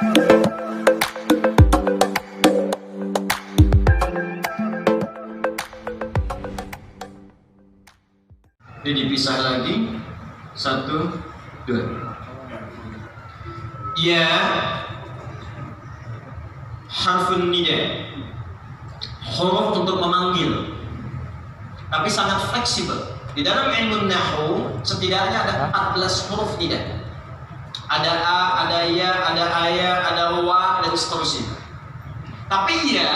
Ini dipisah lagi. 1, 2. Ya, harfun nida, huruf untuk memanggil, tapi sangat fleksibel. Di dalam ilmu nahwu setidaknya ada 14 huruf nida. Ada a, ada ya, ada aya, ada wa, dan seterusnya. Tapi ya,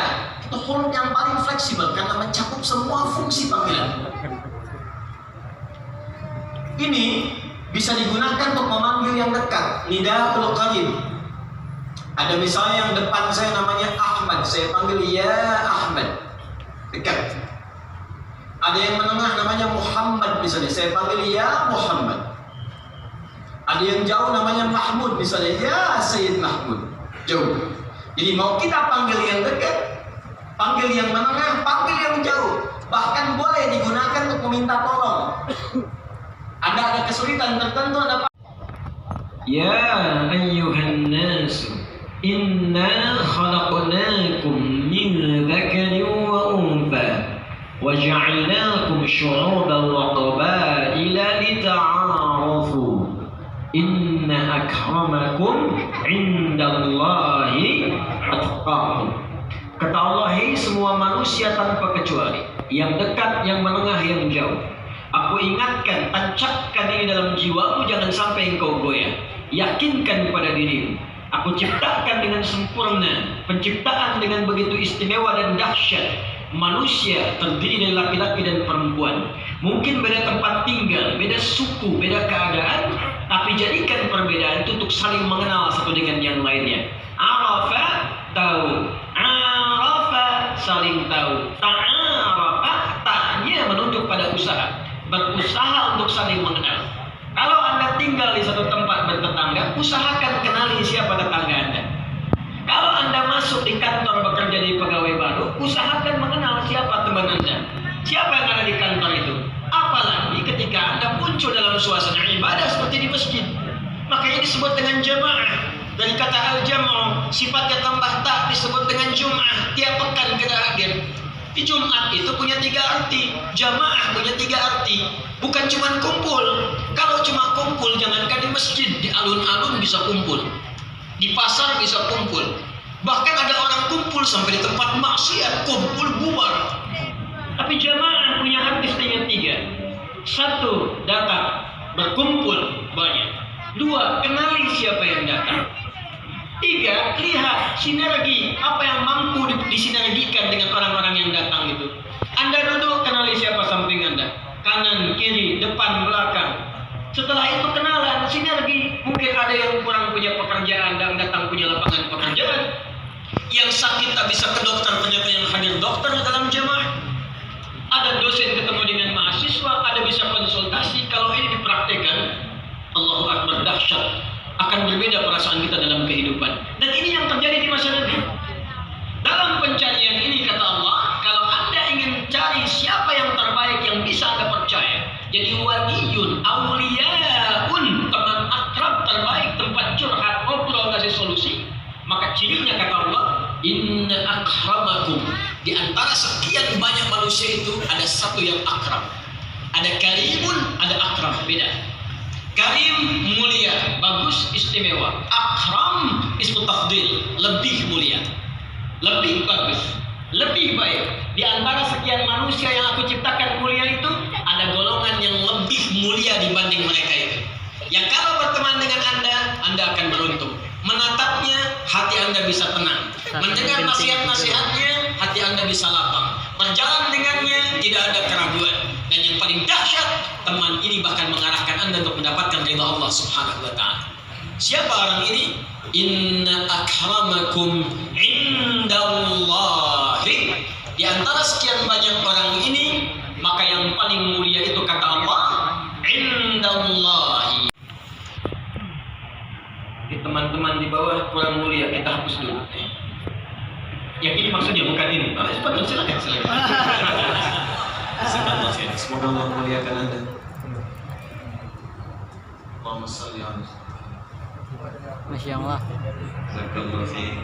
itu huruf yang paling fleksibel karena mencakup semua fungsi panggilan. Ini bisa digunakan untuk memanggil yang dekat, nidaul qarib. Ada misalnya yang depan saya namanya Ahmad, saya panggil ya Ahmad, dekat. Ada yang menengah namanya Muhammad, misalnya saya panggil ya Muhammad. Ada yang jauh namanya Mahmud, misalnya ya Sayyid Mahmud, jauh. Jadi mau kita panggil yang dekat, panggil yang menengah, panggil yang jauh. Bahkan boleh digunakan untuk meminta tolong. Anda ada kesulitan tertentu, ada apa? Ya ayyuhan nas, inna khalaqnakum min dzakarin wa untha wa ja'alnakum syu'uban wa qabaila lita'arafu. Inna akramakum 'indallahi atqakum. Kata Allah, hei semua manusia tanpa kecuali, yang dekat, yang menengah, yang jauh. Aku ingatkan, tancapkan ini dalam jiwamu, jangan sampai engkau goyah. Yakinkan pada dirimu, aku ciptakan dengan sempurna, penciptaan dengan begitu istimewa dan dahsyat. Manusia terdiri dari laki-laki dan perempuan. Mungkin beda tempat tinggal, beda suku, beda keadaan, tapi jadikan perbedaan itu untuk saling mengenal satu dengan yang lainnya. Arafa, tahu. Arafa, saling tahu. Ta'arafa, ta'nya menunjuk pada usaha. Berusaha untuk saling mengenal. Kalau Anda tinggal di satu tempat bertetangga, usahakan kenali siapa tetangga Anda. Kalau Anda masuk di kantor bekerja di pegawai baru, usahakan mengenal siapa teman Anda, siapa yang ada di kantor itu. Apalagi ketika Anda muncul dalam suasana ibadah seperti di masjid, makanya disebut dengan jamaah. Dari kata al-jam'u, sifatnya tambah tak, disebut dengan jum'ah. Tiap pekan kita hadir. Di Jumat itu punya 3 arti, jamaah punya 3 arti, bukan cuma kumpul. Kalau cuma kumpul, jangankan di masjid, di alun-alun bisa kumpul, di pasar bisa kumpul, bahkan ada orang kumpul sampai di tempat maksiat, kumpul bubar. Tapi jamaah punya arti setidaknya 3. 1, datang, berkumpul banyak. 2, kenali siapa yang datang. 3, lihat sinergi, apa yang mampu disinergikan dengan orang-orang yang datang itu. Anda duduk, kenali siapa samping Anda, kanan, kiri, depan, belakang. Setelah itu kenalan, sinergi. Mungkin ada yang kurang punya pekerjaan dan datang punya lapangan pekerjaan. Yang sakit tak bisa ke dokter, ternyata yang hadir dokter dalam jamaah. Ada dosen ketemu dengan mahasiswa, ada bisa konsultasi. Kalau ini dipraktekkan, Allahu Akbar, dahsyat. Akan berbeda perasaan kita dalam kehidupan. Dan ini yang terjadi di masa Nabi. Dalam pencarian ini kata Allah, kalau Anda ingin cari siapa yang terbaik yang bisa Anda percaya, jadi waliyun, auliyaun, teman akrab terbaik, tempat curhat, ngobrol, kasih solusi, maka cirinya kata Allah, inna akramakum. Di antara sekian banyak manusia itu ada satu yang akrab. Ada karimun, ada akrab, beda. Karim mulia, bagus, istimewa. Akram ismu tafdil, lebih mulia, lebih bagus, lebih baik. Di antara sekian manusia yang aku ciptakan mulia itu, ada golongan yang lebih mulia dibanding mereka itu. Yang kalau berteman dengan Anda akan beruntung. Menatapnya, hati Anda bisa tenang. Mendengar nasihat-nasihatnya, hati Anda bisa lapang. Berjalan dengannya, tidak ada keraguan. Dan yang paling dahsyat, teman ini bahkan mengarahkan Anda untuk mendapatkan ridha Allah Subhanahu wa ta'ala. Siapa orang ini? Inna akramakum indallahi. Di antara sekian banyak orang ini, maka yang paling mulia itu kata Allah, indallahi. Teman-teman di bawah kurang mulia, kita hapus dulu. Yang ini maksudnya bukan ini. Silakan. Semoga Allah memuliakan Anda. Allahumma shalli alaihi. Masya Allah. Jazakallahu khair.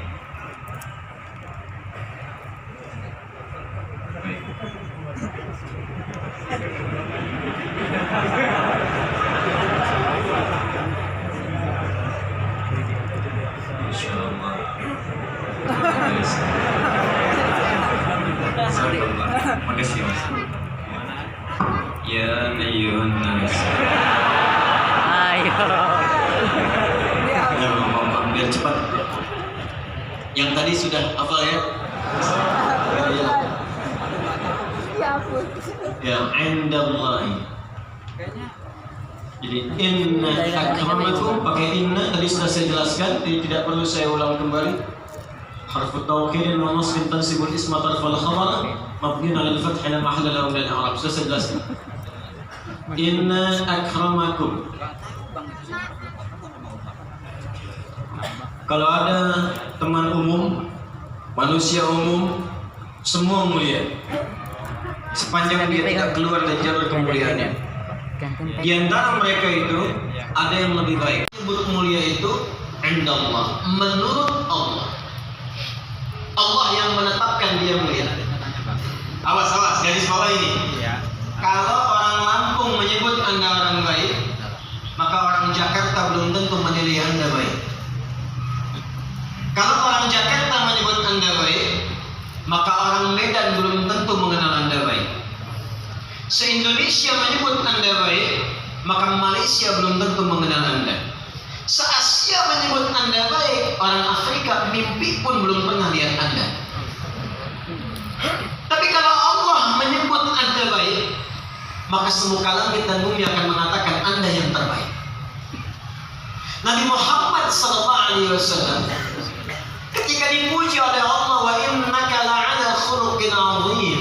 Insyaallah. Makasih Mas. Ya ayyuhan nas. Ayo. Ya, biar cepat. Yang tadi sudah hafal ya? Ya, indallahi. Jadi inna akramakum pakai inna tadi sudah saya jelaskan, jadi tidak perlu saya ulang kembali. Harfu tawkid wa nasb tansibul isma tarfal khabar mabniun 'ala al-fath la mahalla lahu min al-i'rab. Sudah saya jelaskan. Inna akramakum. Kalau ada teman umum, manusia umum, semua mulia. Sepanjang dia tidak keluar dari jalur kemuliaannya. Di antara mereka itu ada yang lebih baik. Disebut mulia itu indallah, menurut Allah. Allah yang menetapkan dia mulia. Awas, garis bawah ini. Kalau orang Lampung menyebut Anda orang baik, maka orang Jakarta belum tentu menilai Anda baik. Kalau orang Jakarta menyebut Anda baik, maka orang Medan belum tentu mengenal Anda baik. Se-Indonesia menyebut Anda baik, maka Malaysia belum tentu mengenal Anda. Se-Asia menyebut Anda baik, orang Afrika mimpi pun belum pernah lihat Anda. Tapi kalau Allah menyebut Anda baik, maka semuka langit dan bumi akan mengatakan Anda yang terbaik. Nabi Muhammad SAW ketika dipuji oleh Allah, wa innaka la'ala khuluqin 'azim.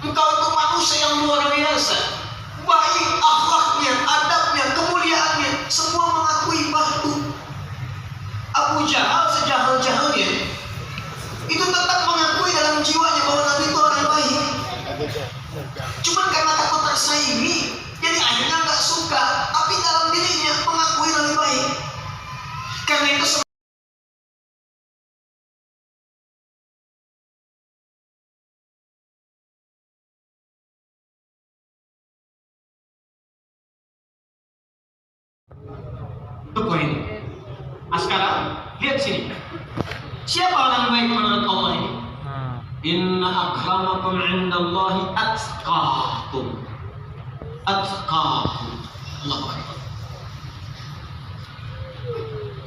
Engkau itu manusia yang luar biasa, baik akhlaknya, adabnya, kemuliaannya, semua mengakui batu. Abu Jahal sejahal-jahalnya itu tetap mengakui dalam jiwanya bahwa Nabi itu orang baik. Cuman karena takut tersaingi, jadi akhirnya nggak suka, tapi dalam dirinya mengakui Nabi baik. Karena itu poin. Sekarang lihat sini. Siapa orang baik menurut Allah ini? Inna akramakum 'indallahi atqakum. Atqakum. Allahu Akbar.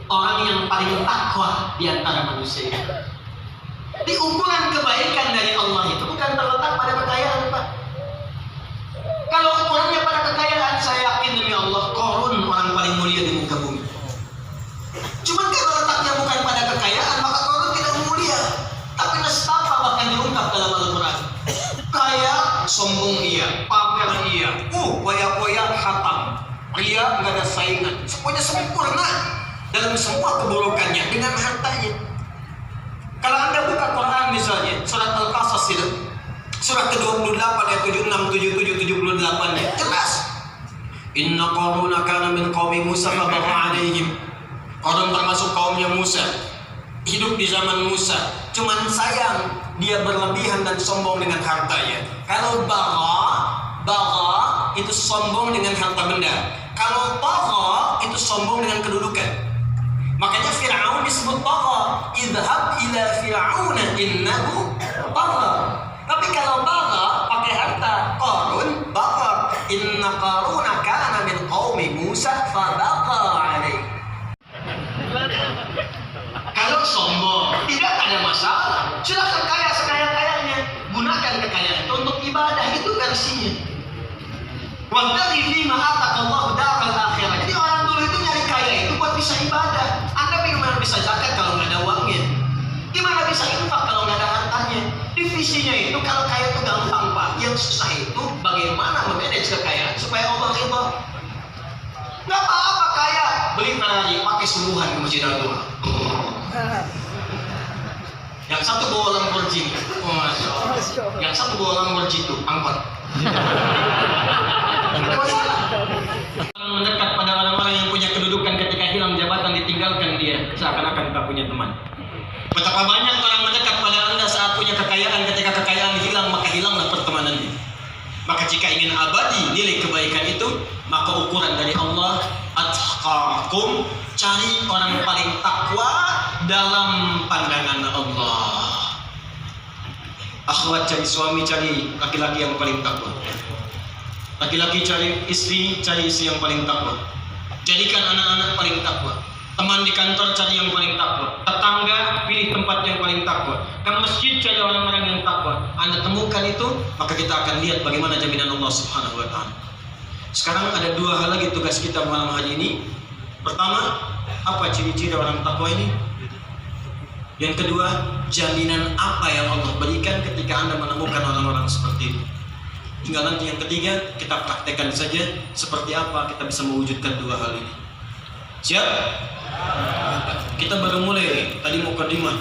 Orang yang paling takwa di antara manusia. Di ukuran kebaikan dari Allah itu bukan terletak pada kekayaan, Pak. Kalau ukurannya pada kekayaan, saya yakin demi Allah, Qarun orang paling mulia di muka bumi. Cuman kalau letaknya bukan pada kekayaan, maka Qarun tidak mulia. Tapi nestapa bahkan diungkap dalam Al-Quran. Kaya, sombong iya, pamer iya, boya-boya hatam. Ria nggak ada saingan, semuanya sempurna dalam semua keburukannya dengan hartanya. Kalau Anda buka Quran misalnya, surat Al-Qasas itu, surat ke-28 ayat 76, 77, 78 nya jelas. Inna Qaruna kana min qaumi Musa fa bagha 'alaihim. Qarun termasuk kaumnya Musa, hidup di zaman Musa. Cuman sayang dia berlebihan dan sombong dengan hartanya. Kalau bagha itu sombong dengan harta benda. Kalau bagha itu sombong dengan kedudukan. Makanya Fir'aun disebut bagha. Idhab ila Fir'auna innahu bagha. Tapi kalau bagha pakai harta, Qarun bagha. Inna Qaruna kana min qaumi Musa fa bagha 'alaihi. Kalau sombong tidak ada masalah. Silakan kaya sekaya-kayanya. Gunakan kekayaan itu untuk ibadah, itu versinya. Wabtaghi fima ataqallahu daral akhirah. Jadi orang dulu itu nyari kaya itu buat bisa ibadah. Anda bagaimana bisa zakat kalau nggak ada uangnya? Gimana bisa infak kalau nggak ada hartanya? Divisinya itu kalau kaya itu gampang, Pak. Yang susah itu bagaimana memanage kekayaan supaya Allah ridha. Nggak apa-apa kaya, beli Ferrari, pakai sungguhan ke Masjid Al-Quran. Yang satu bawa Lamborghini, Masya Allah. Yang satu bawa Lamborghini itu angkot. Ada masalah. Mendekat pada orang-orang yang punya kedudukan ketika hilang jabatan ditinggalkan dikarenakan tak punya teman. Betapa banyak orang mendekat pada Anda saat punya kekayaan, ketika kekayaan hilang maka hilanglah pertemanan itu. Maka jika ingin abadi nilai kebaikan itu, maka ukuran dari Allah atqakum, cari orang paling takwa dalam pandangan Allah. Akhwat cari suami, cari laki-laki yang paling takwa. Laki-laki cari istri yang paling takwa. Jadikan anak-anak paling takwa. Teman di kantor cari yang paling takwa. Tetangga pilih tempat yang paling takwa. Ke masjid cari orang-orang yang takwa. Anda temukan itu, maka kita akan lihat bagaimana jaminan Allah Subhanahu wa taala. Sekarang ada dua hal lagi tugas kita malam hari ini. Pertama, apa ciri-ciri orang takwa ini? Yang kedua, jaminan apa yang Allah berikan ketika Anda menemukan orang-orang seperti itu. Hingga nanti yang ketiga, kita praktekkan saja seperti apa kita bisa mewujudkan dua hal ini. Siap? Kita baru mulai, tadi mau mukadimah.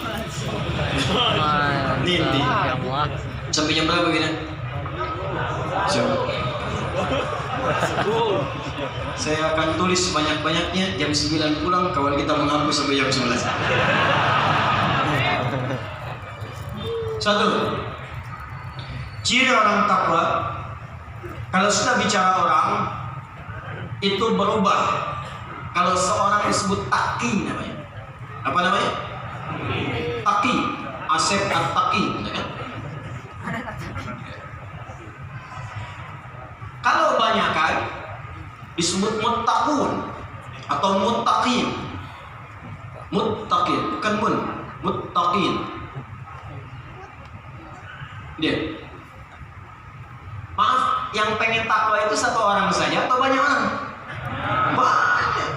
Nanti. Sampai jam berapa kita? Saya akan tulis sebanyak-banyaknya, jam 9 pulang, kawan kita menghapus sampai jam 11. Satu, ciri orang takwa, kalau sudah bicara orang itu berubah. Kalau seorang disebut taqi namanya. Apa namanya? Taqi. Asep at-taqi, kan? Kalau banyakan disebut muttaqun atau muttaqin. Muttaqin, bukan muttaqin. Dia. Maaf, yang pengen takwa itu satu orang saja atau banyak orang? Banyak.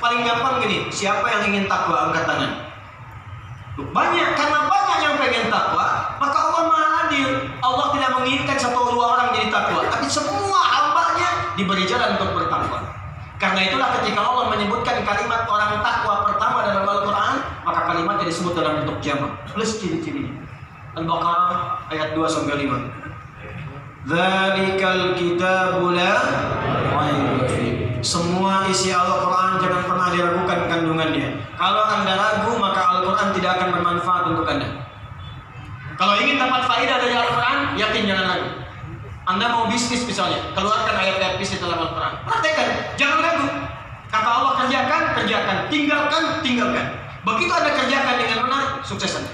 Paling gampang gini, siapa yang ingin takwa angkat tangan? Banyak, karena banyak yang pengen takwa, maka Allah Maha Adil. Allah tidak menginginkan satu atau dua orang jadi takwa, tapi semua hambanya diberi jalan untuk bertakwa. Karena itulah ketika Allah menyebutkan kalimat orang takwa pertama dalam Al-Quran, maka kalimatnya disebut dalam bentuk jamak plus ciri-cirinya. Al-Baqarah ayat 2-5. Dzalikal kitabu la raiba fiih. Semua isi Al-Quran jangan pernah diragukan kandungannya. Kalau Anda ragu, maka Al-Quran tidak akan bermanfaat untuk Anda. Kalau ingin dapat faedah dari Al-Quran, yakin jangan ragu. Anda mau bisnis misalnya, keluarkan ayat-ayat bisnis dalam Al-Quran. Praktekkan, jangan ragu. Kata Allah kerjakan, tinggalkan. Begitu Anda kerjakan dengan benar, sukses Anda.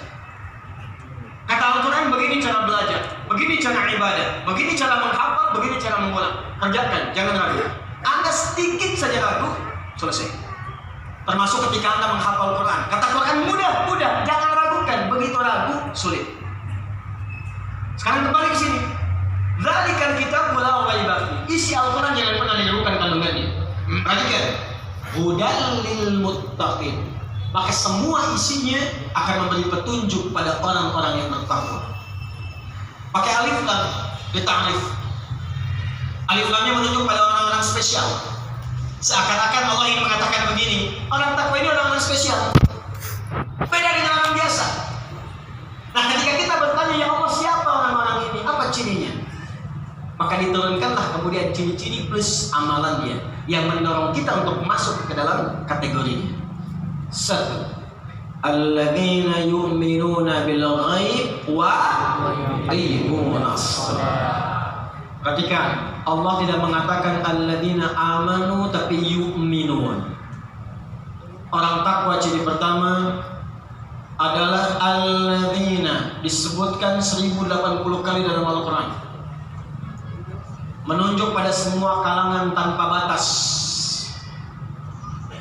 Kata Al-Quran, begini cara belajar, begini cara ibadah, begini cara menghafal, begini cara mengulang. Kerjakan, jangan ragu. Anda sedikit saja ragu, selesai. Termasuk ketika Anda menghafal Quran. Kata Quran mudah, jangan ragukan. Begitu ragu, sulit. Sekarang kembali ke sini. Dzalikal kitabu la raiba fiih. Isi Al-Quran jangan pernah diragukan kandungannya. Perhatikan. Hudal lil muttaqin. Maka semua isinya akan memberi petunjuk pada orang-orang yang bertakwa. Pakai alif lam di ta'rif. Alif lamnya menunjuk pada orang-orang spesial. Seakan-akan Allah ingin mengatakan begini, orang takwa ini orang-orang spesial, beda dengan orang biasa. Nah, ketika kita bertanya, ya Allah siapa orang-orang ini, apa cirinya? Maka diturunkanlah kemudian ciri-ciri plus amalannya yang mendorong kita untuk masuk ke dalam kategorinya. Satu, alladzina yu'minuna bil ghaib wa yuqimunas shalah. Perhatikan, Allah tidak mengatakan alladzina amanu tapi yu'minun. Orang takwa ciri pertama adalah alladzina, disebutkan 1080 kali dalam Al-Quran, menunjuk pada semua kalangan tanpa batas.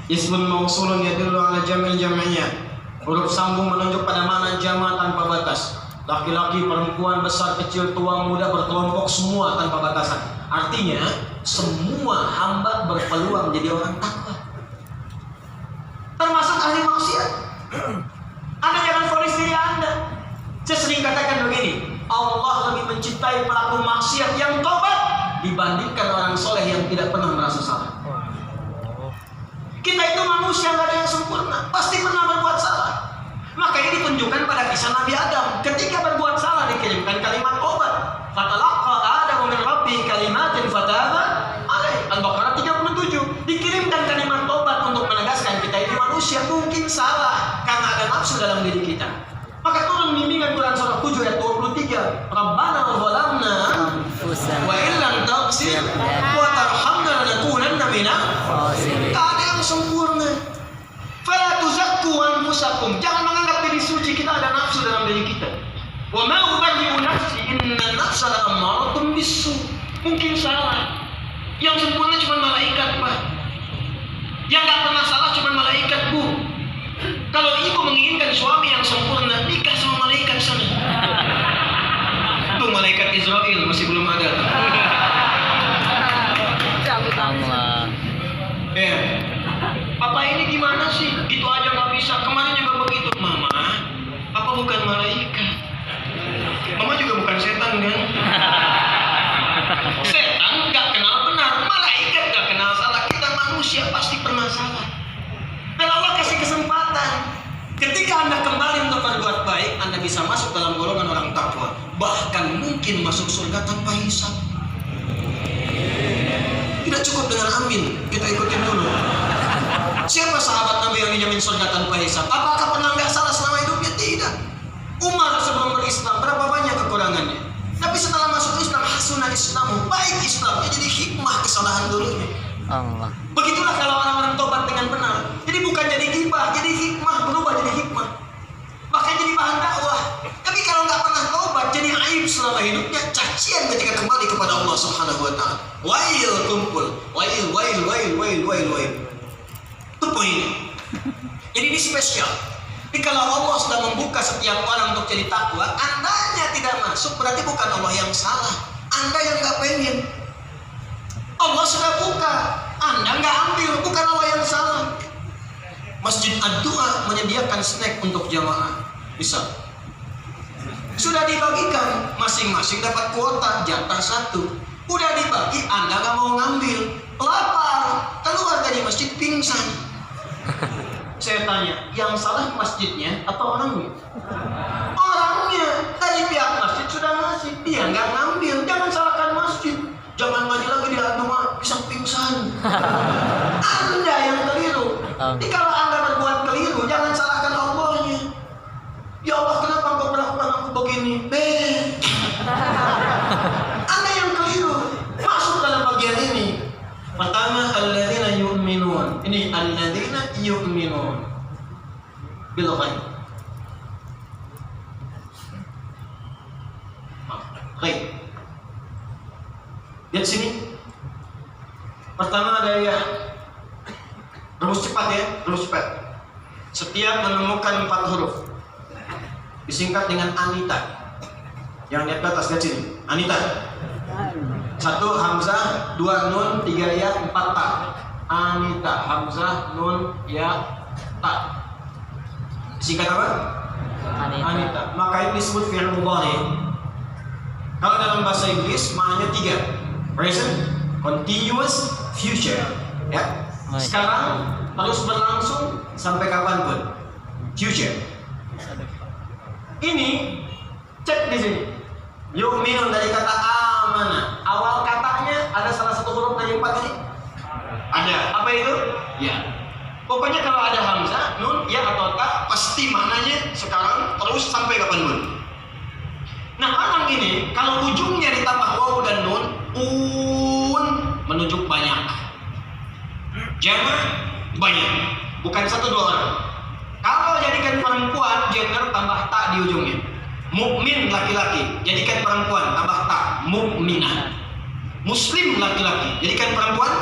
Ismun mausulun yadullu ala jamil jam'iyah. Huruf sambung menunjuk pada makna jama' tanpa batas. Laki-laki, perempuan, besar, kecil, tua, muda, berkelompok, semua tanpa batasan. Artinya, semua hamba berpeluang menjadi orang takwa. Termasuk ahli maksiat. Anda jangan vonis diri Anda. Saya sering katakan begini, Allah lebih mencintai pelaku maksiat yang tobat dibandingkan orang soleh yang tidak pernah merasa salah. Kita itu manusia, nggak ada yang sempurna, pasti pernah berbuat salah. Maka ini ditunjukkan pada kisah Nabi Adam. Ketika berbuat salah dikirimkan kalimat tobat. Fatalaqa Adamu min Rabbih kalimatin fataba alaih. Al-Baqarah 37. Dikirimkan kalimat tobat untuk menegaskan kita ini manusia mungkin salah karena ada nafsu dalam diri kita. Maka turun bimbingan Quran surah 7 ayat 23. Rabbana zalamna wa illam taghfir wa tarhamna lanakunanna minal khasirin. Tak ada yang sempurna. Fala tuzakku anfusakum. Jangan menganggap diri suci. Kita ada nafsu dalam diri kita. Wa ma ubarri'u nafsi inna nafsa la'ammaratun bisu. Mungkin salah. Yang sempurna cuma malaikat, Pak. Yang gak pernah salah cuma malaikat, Bu. Kalau ibu menginginkan suami yang sempurna, nikah sama malaikat sana. Tuh malaikat Israel masih belum ada. Allah. Ya. Papa ini gimana sih? Gitu aja nggak bisa. Kemarin juga begitu, Mama. Papa bukan malaikat. Mama juga bukan setan kan? Setan nggak kenal benar, malaikat nggak kenal salah. Kita manusia pasti pernah salah. Dan Allah kasih kesempatan. Ketika Anda kembali untuk berbuat baik, Anda bisa masuk dalam golongan orang takwa. Bahkan mungkin masuk surga tanpa hisab. Tidak cukup dengan amin, kita ikutin dulu. Siapa sahabat Nabi yang dijamin surga tanpa hisab? Apakah pernah nggak salah selama hidupnya? Tidak. Umar sebelum berislam, berapa banyak kekurangannya? Tapi setelah masuk Islam, hasunah Islamu, baik Islamnya, jadi hikmah kesalahan dulunya. Allah. Begitulah kalau orang-orang tobat dengan benar. Jadi bukan jadi gibah, jadi hikmah, berubah jadi hikmah. Bahkan jadi bahan dakwah. Tapi kalau nggak pernah tobat, jadi aib selama hidupnya, cacian ketika kembali kepada Allah Subhanahu wa taala. Wail kumpul, wail. Itu poinnya. Jadi ini spesial. Jadi kalau Allah sudah membuka setiap orang untuk jadi takwa, andanya tidak masuk berarti bukan Allah yang salah, Anda yang nggak pengen. Allah sudah buka, Anda nggak ambil, bukan Allah yang salah. Masjid Ad-Du'a menyediakan snack untuk jamaah, bisa. Sudah dibagikan, masing-masing dapat kuota, jatah 1. Udah dibagi, Anda nggak mau ngambil, lapar, keluar dari masjid pingsan. Saya tanya, yang salah masjidnya atau orangnya? Orangnya. Dari pihak masjid sudah ngasih, dia nggak ngambil. Jangan salahkan masjid. Jangan ngaji lagi di Al-Dumah, bisa pingsan. Anda yang keliru. Jadi kalau Anda berbuat keliru, jangan salahkan Allahnya. Ya Allah, kenapa Engkau berlakukan aku begini? Anda yang keliru. Masuk dalam bagian ini. Pertama, alladzina yu'minun. Ini alladzina yu'minun bil ghaib. Ghaib. Lihat sini. Pertama ada ya. Rumus cepat ya, rumus cepat. Setiap menemukan 4 huruf disingkat dengan Anita. Yang lihat ke atas, lihat sini. Anita. 1 hamzah, 2 nun, 3 ya, 4 ta. Anita, hamzah, nun, ya, ta. Singkat apa? Anita. Maka ini disebut fi'il mudhari. Kalau dalam bahasa Inggris maknanya 3. Present, continuous, future. Ya. Sekarang terus berlangsung sampai kapanpun. Future. Ini cek di sini. Yu'minun dari kata amana. Awal katanya ada salah satu huruf dari 4 ini? Ada. Apa itu? Ya. Pokoknya kalau ada hamzah, nun, ya atau ta, pasti maknanya sekarang terus sampai kapanpun. Nah, orang ini kalau ujungnya ditambah waw dan nun, menunjuk banyak. Jamak banyak, bukan 1-2 orang. Kalau jadikan perempuan, gender tambah ta di ujungnya. Mukmin laki-laki, jadikan perempuan tambah ta, mukminah. Muslim laki-laki, jadikan perempuan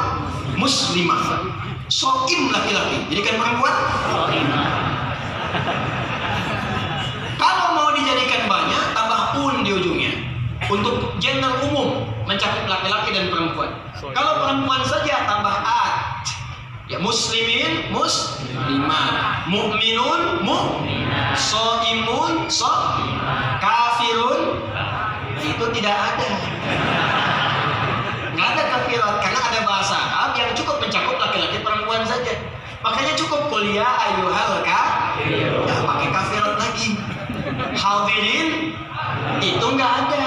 muslimah. Soim laki-laki, jadikan perempuan soimah. Kalau mau dijadikan banyak, tambah di ujungnya. Untuk gender umum, mencakup laki-laki dan perempuan. Kalau perempuan saja tambah at. Ya, muslimin, muslimah. Mu'minun, mu'minah. Soimun, kafirun. Itu tidak ada. Nggak ada kafirat, karena ada bahasa Arab yang cukup mencakup laki-laki perempuan saja. Makanya cukup kuliah ayyuhal kafirun. Nggak pakai kafirat lagi. Hadirin itu nggak ada.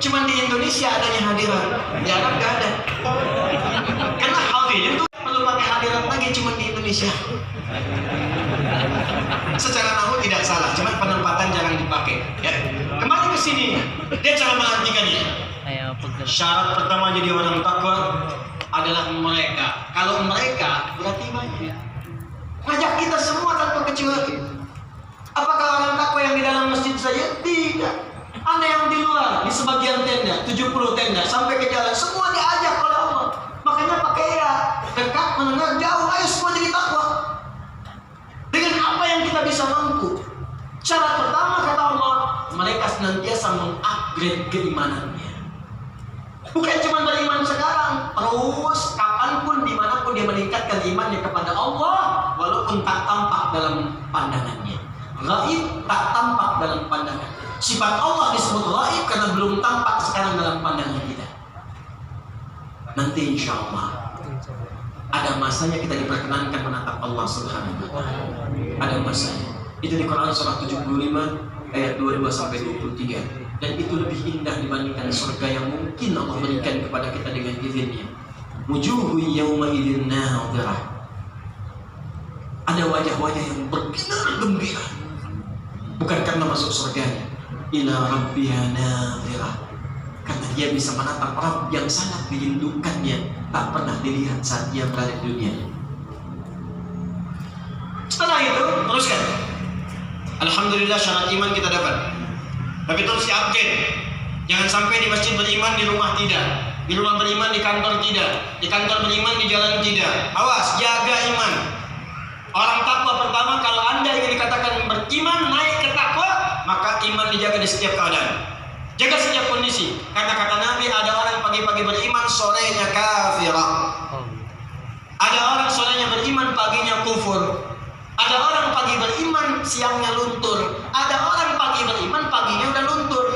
Cuman di Indonesia adanya hadirat, di Arab nggak ada. Karena hadirin itu perlu pakai hadirat lagi, cuman di Indonesia. Secara nahu tidak salah, cuma penempatan jangan dipakai. Ya. Kembali ke sini, dia cara mengartikannya. Syarat pertama jadi orang takwa adalah mereka. Kalau mereka berarti banyak. Ngajak kita semua tanpa kecuali. Apakah orang takwa yang di dalam masjid saja? Tidak. Anda yang di luar, di sebagian tenda, 70 tenda, sampai ke jalan, semua diajak oleh Allah. Makanya pakai ya, dekat, menengah, jauh, ayo semua jadi takwa. Dengan apa yang kita bisa mampu. Syarat pertama kata Allah, mereka senantiasa mengupgrade keimanannya. Bukan cuma beriman sekarang, terus kapanpun, dimanapun dia meningkatkan imannya kepada Allah, walaupun tak tampak dalam pandangannya. Gaib tak tampak dalam pandangan. Sifat Allah disebut gaib karena belum tampak sekarang dalam pandangan kita. Nanti insya Allah ada masanya kita diperkenankan menatap Allah Subhanahu wa Ta'ala. Ada masanya. Itu di Quran surah 75 ayat 22 sampai 23. Dan itu lebih indah dibandingkan surga yang mungkin Allah berikan kepada kita dengan izinnya. Wujuhu yawma idzin nadhirah. Ada wajah-wajah yang berbinar gembira. Bukan karena masuk surganya, ila rabbiha nadhirah, karena dia bisa menatap Rabb yang sangat dirindukannya, tak pernah dilihat saat dia berada di dunia. Setelah itu teruskan. Alhamdulillah syarat iman kita dapat. Tapi terus di-upgrade. Jangan sampai di masjid beriman, di rumah tidak. Di rumah beriman, di kantor tidak. Di kantor beriman, di jalan tidak. Awas, jaga iman. Orang takwa pertama, kalau Anda ingin dikatakan beriman, naik ke takwa, maka iman dijaga di setiap keadaan. Jaga setiap kondisi. Karena kata Nabi, ada orang pagi-pagi beriman, sorenya kafirah. Ada orang sorenya beriman, paginya kufur. Ada orang pagi beriman, siangnya luntur. Ada orang pagi beriman, paginya udah luntur.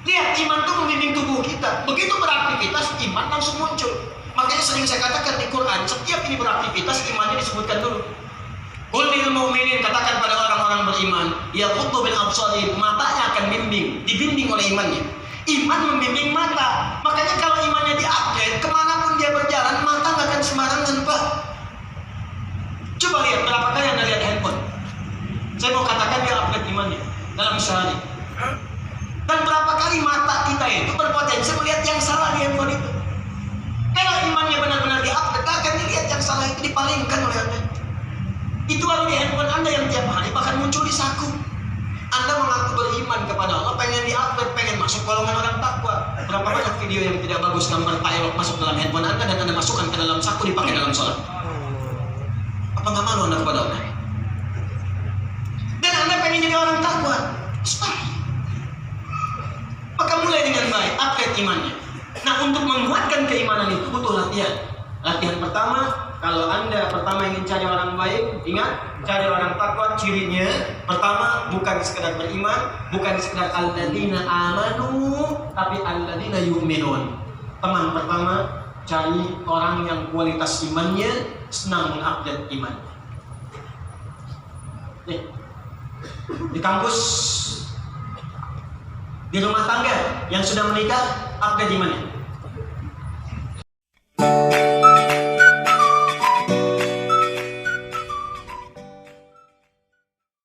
Lihat, iman itu membimbing tubuh kita. Begitu beraktivitas, iman langsung muncul. Makanya sering saya katakan di Quran, setiap ini beraktivitas, imannya disebutkan dulu. Qul lil mu'minin, katakan pada orang-orang beriman, yaghuddu bil absarihim, matanya akan dibimbing oleh imannya. Iman membimbing mata. Makanya kalau imannya di-upgrade, kemanapun dia berjalan, mata nggak akan sembarangan, Pak. Coba lihat berapa kali Anda lihat handphone. Saya mau katakan dia upgrade imannya dalam sehari. Dan berapa kali mata kita itu berpotensi melihat yang salah di handphone itu. Kalau imannya benar-benar di-upgrade, akan dilihat yang salah itu dipalingkan oleh Anda. Itu baru di handphone Anda yang tiap hari bahkan muncul di saku. Anda mengaku beriman kepada Allah, pengen di-upgrade, pengen masuk golongan orang takwa. Berapa banyak video yang tidak bagus, gambar tailok masuk dalam handphone Anda dan Anda masukkan ke dalam saku, dipakai dalam sholat. Apa nggak malu Anda kepada Allah? Dan Anda pengen jadi orang takwa, mustahil. Maka mulai dengan baik, upgrade imannya. Nah, untuk menguatkan keimanan itu butuh latihan. Latihan pertama, kalau Anda pertama ingin cari orang baik, ingat, cari orang takwa, cirinya pertama bukan sekedar beriman, bukan sekedar alladzina amanu, tapi alladzina yu'minun. Teman pertama, cari orang yang kualitas imannya senang mengupdate iman. Nih, di kampus, di rumah tangga yang sudah menikah, update imannya.